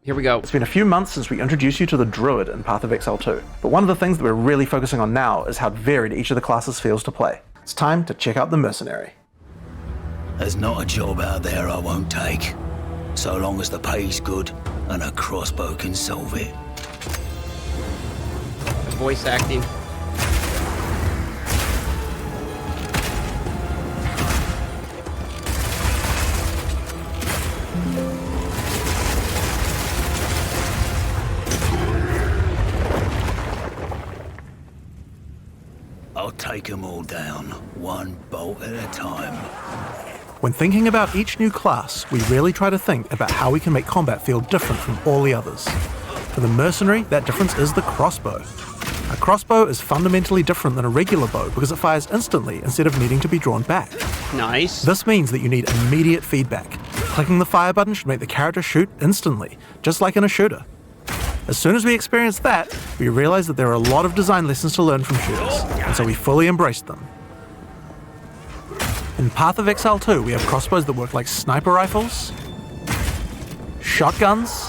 Here we go. It's been a few months since we introduced you to the Druid in Path of Exile 2, but one of the things that we're really focusing on now is how varied each of the classes feels to play. It's time to check out the Mercenary. There's not a job out there I won't take, so long as the pay's good and a crossbow can solve it. Voice acting. I'll take them all down, one bolt at a time. When thinking about each new class, we really try to think about how we can make combat feel different from all the others. For the Mercenary, that difference is the crossbow. A crossbow is fundamentally different than a regular bow because it fires instantly instead of needing to be drawn back. Nice. This means that you need immediate feedback. Clicking the fire button should make the character shoot instantly, just like in a shooter. As soon as we experienced that, we realized that there are a lot of design lessons to learn from shooters, and so we fully embraced them. In Path of Exile 2, we have crossbows that work like sniper rifles, shotguns,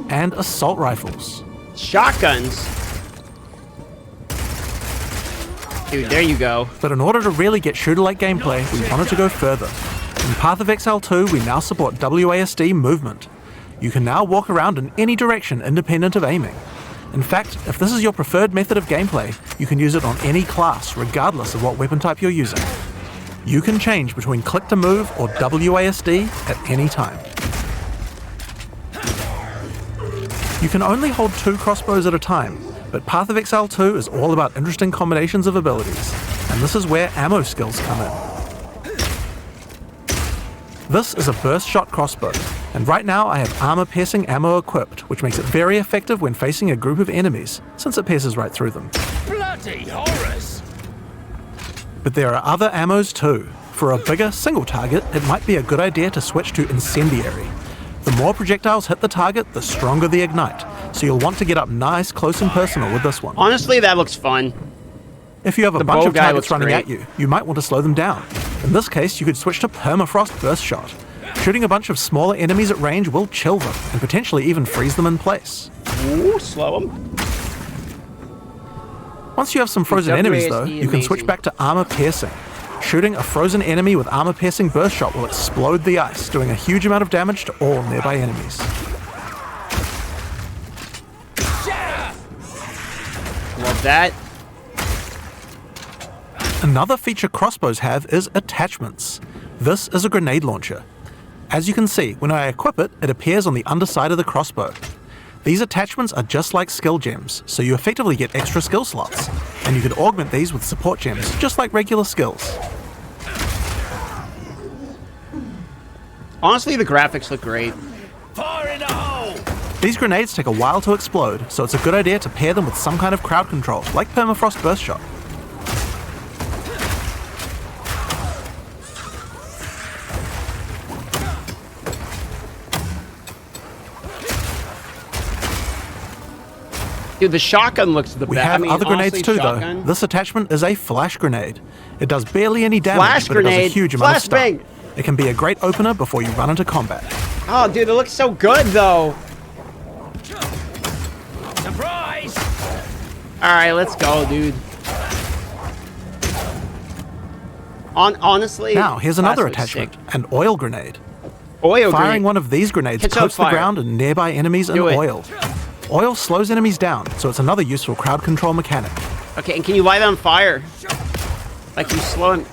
and assault rifles. Shotguns? Dude, there you go. But in order to really get shooter-like gameplay, we wanted to go further. In Path of Exile 2, we now support WASD movement. You can now walk around in any direction independent of aiming. In fact, if this is your preferred method of gameplay, you can use it on any class, regardless of what weapon type you're using. You can change between click to move or WASD at any time. You can only hold 2 crossbows at a time, but Path of Exile 2 is all about interesting combinations of abilities, and this is where ammo skills come in. This is a burst shot crossbow, and right now I have armor-piercing ammo equipped, which makes it very effective when facing a group of enemies, since it pierces right through them. Bloody horrors! But there are other ammos too. For a bigger, single target, it might be a good idea to switch to Incendiary. The more projectiles hit the target, the stronger the ignite, so you'll want to get up nice, close and personal with this one. Honestly, that looks fun. If you have a The bunch bow of guy targets looks running great. at you, you might want to slow them down. In this case, you could switch to Permafrost Burst Shot. Shooting a bunch of smaller enemies at range will chill them, and potentially even freeze them in place. Ooh, slow him. Once you have some frozen enemies though, WASD you can switch amazing. back to Armor Piercing. Shooting a frozen enemy with Armor Piercing Burst Shot will explode the ice, doing a huge amount of damage to all nearby enemies. Love that. Another feature crossbows have is attachments. This is a grenade launcher. As you can see, when I equip it, it appears on the underside of the crossbow. These attachments are just like skill gems, so you effectively get extra skill slots, and you can augment these with support gems, just like regular skills. Honestly, the graphics look great. Fire in the hole! These grenades take a while to explode, so it's a good idea to pair them with some kind of crowd control, like Permafrost Burst Shot. Dude, the shotgun looks the We best. have I mean, other grenades honestly, too shotgun. though. This attachment is a flash grenade. It does barely any damage, Flash but it does grenade? a huge amount of stuff. Flashbang! It can be a great opener before you run into combat. Oh, dude, it looks so good though. Surprise! All right, let's go, dude. Honestly. Now, here's class another looks attachment, sick. an oil grenade. Oil Firing grenade. one of these grenades Catch up coats the fire. ground and nearby enemies in Do it. oil. Oil slows enemies down, so it's another useful crowd control mechanic. Okay, and can you light it on fire? Like you slow him.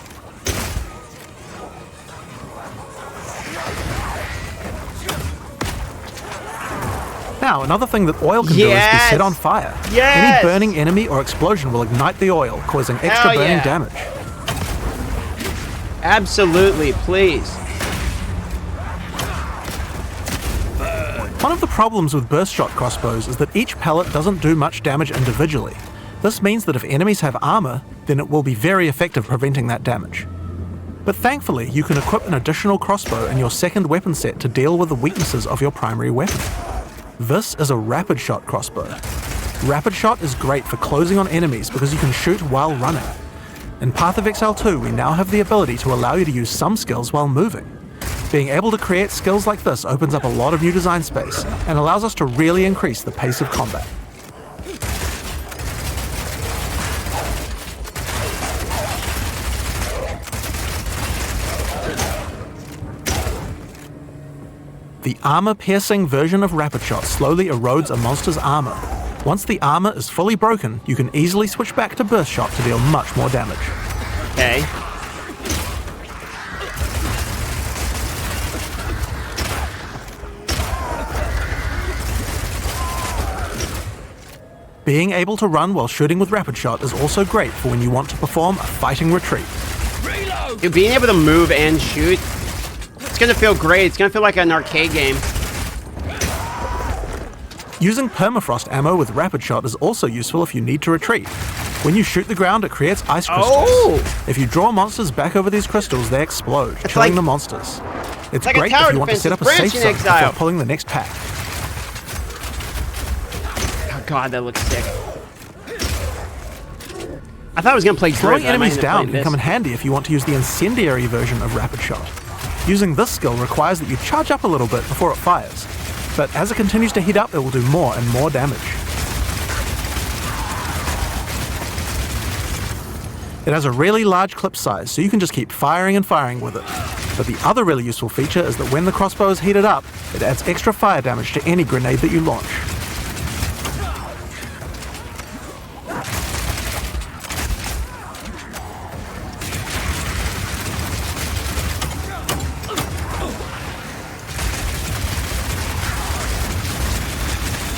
Now, another thing that oil can do is be Yes! set on fire. Yes! Any burning enemy or explosion will ignite the oil, causing extra Hell burning yeah. damage. Absolutely, please. One of the problems with burst shot crossbows is that each pellet doesn't do much damage individually. This means that if enemies have armor, then it will be very effective preventing that damage. But thankfully, you can equip an additional crossbow in your second weapon set to deal with the weaknesses of your primary weapon. This is a rapid shot crossbow. Rapid shot is great for closing on enemies because you can shoot while running. In Path of Exile 2, we now have the ability to allow you to use some skills while moving. Being able to create skills like this opens up a lot of new design space and allows us to really increase the pace of combat. The armor-piercing version of Rapid Shot slowly erodes a monster's armor. Once the armor is fully broken, you can easily switch back to Burst Shot to deal much more damage. Okay. Being able to run while shooting with Rapid Shot is also great for when you want to perform a fighting retreat. Dude, being able to move and shoot, it's gonna feel great. It's gonna feel like an arcade game. Using permafrost ammo with Rapid Shot is also useful if you need to retreat. When you shoot the ground, it creates ice crystals. Oh! If you draw monsters back over these crystals, they explode, killing like- the monsters. It's like a great tower if you want to defense set up a with safe branch in zone Exile. before pulling the next pack. Oh god, that looks sick. I thought I was gonna play Slowing Drift, but I might enemies end up down playing can come in this. handy if you want to use the incendiary version of Rapid Shot. Using this skill requires that you charge up a little bit before it fires, but as it continues to heat up, it will do more and more damage. It has a really large clip size, so you can just keep firing and firing with it. But the other really useful feature is that when the crossbow is heated up, it adds extra fire damage to any grenade that you launch.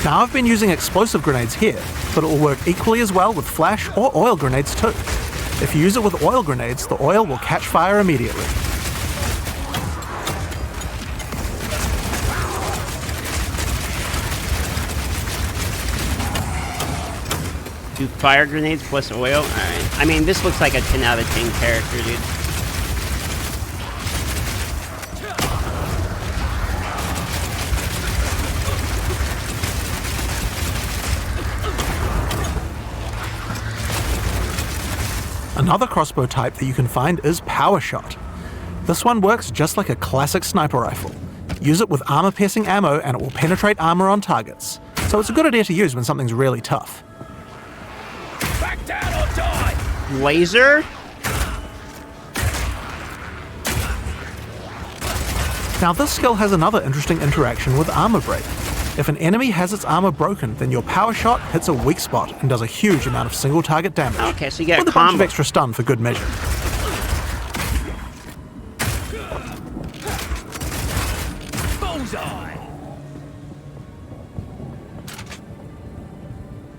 Now I've been using explosive grenades here, but it will work equally as well with flash or oil grenades too. If you use it with oil grenades, the oil will catch fire immediately. Do fire grenades plus oil? Alright. I mean, this looks like a 10 out of 10 character, dude. Another crossbow type that you can find is Power Shot. This one works just like a classic sniper rifle. Use it with armor-piercing ammo and it will penetrate armor on targets, so it's a good idea to use when something's really tough. Back down or die! Laser? Now this skill has another interesting interaction with armor break. If an enemy has its armor broken, then your Power Shot hits a weak spot and does a huge amount of single target damage. Okay, so you get with a a bunch of combo. extra stun for good measure. Bullseye!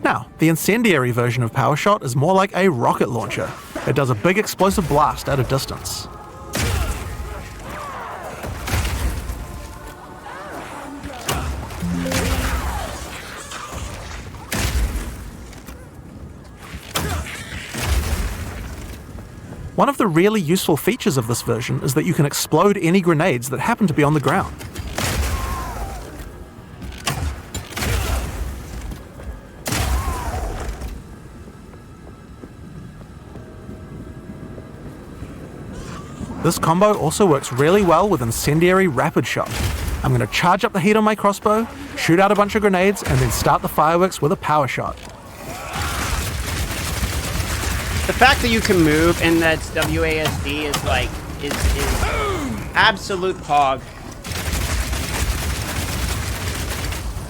Now, the incendiary version of Power Shot is more like a rocket launcher. It does a big explosive blast at a distance. One of the really useful features of this version is that you can explode any grenades that happen to be on the ground. This combo also works really well with Incendiary Rapid Shot. I'm going to charge up the heat on my crossbow, shoot out a bunch of grenades, and then start the fireworks with a Power Shot. The fact that you can move and that's WASD is like, is absolute pog.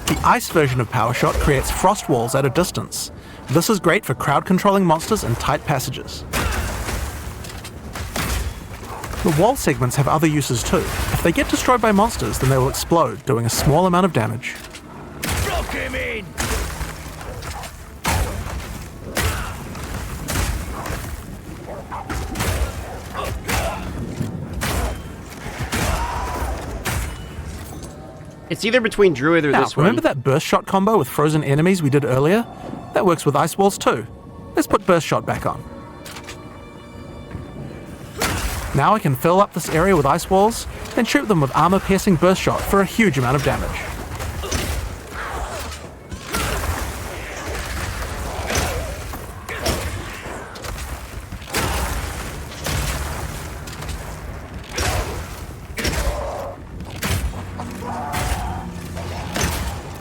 The ice version of Power Shot creates frost walls at a distance. This is great for crowd controlling monsters in tight passages. The wall segments have other uses too. If they get destroyed by monsters, then they will explode, doing a small amount of damage. Rock him in! It's either between Druid or Now, this one. remember that Burst Shot combo with frozen enemies we did earlier? That works with ice walls too. Let's put Burst Shot back on. Now I can fill up this area with ice walls, then shoot them with armor-piercing Burst Shot for a huge amount of damage.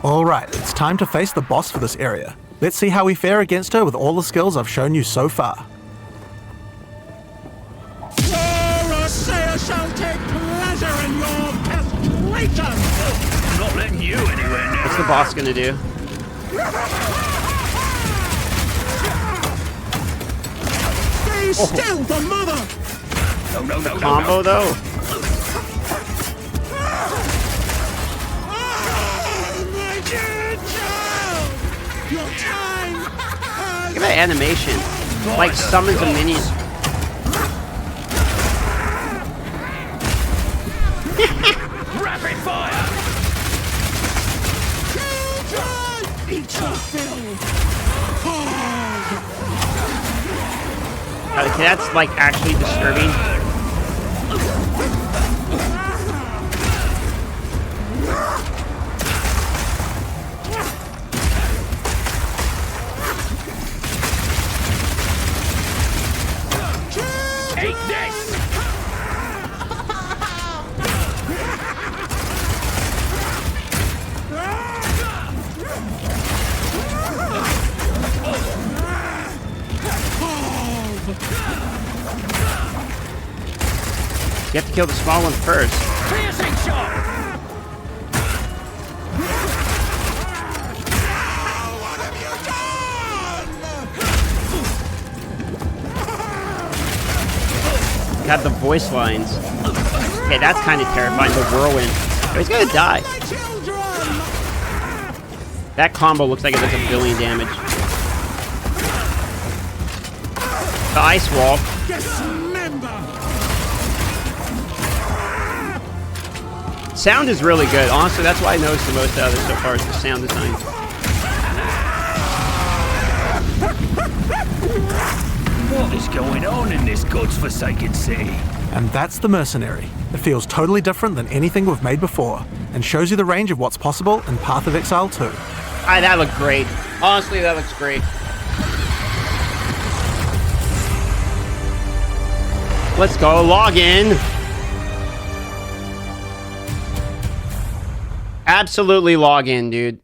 Alright, it's time to face the boss for this area. Let's see how we fare against her with all the skills I've shown you so far. Soorasayer shall take pleasure in your castration! I'm not letting you anywhere near. What's the boss gonna do? Stay still, the mother! No. Combo though? My dear child! Your time has... Look at that animation. Like summons a minion. Rapid fire! Children! Eat your fill! Okay, that's like actually disturbing. Take this! You have to kill the small one first. Piercing shot! Got the voice lines. Okay, that's kind of terrifying. The whirlwind. Oh, he's gonna die. My children! That combo looks like it does a billion damage. The ice wall. Dismember! Sound is really good. Honestly, that's why I noticed the most out of it so far is the sound design. What is going on in this god's-forsaken city? And that's the Mercenary. It feels totally different than anything we've made before, and shows you the range of what's possible in Path of Exile 2. That looked great. Honestly, that looks great. Let's go log in. Absolutely log in, dude.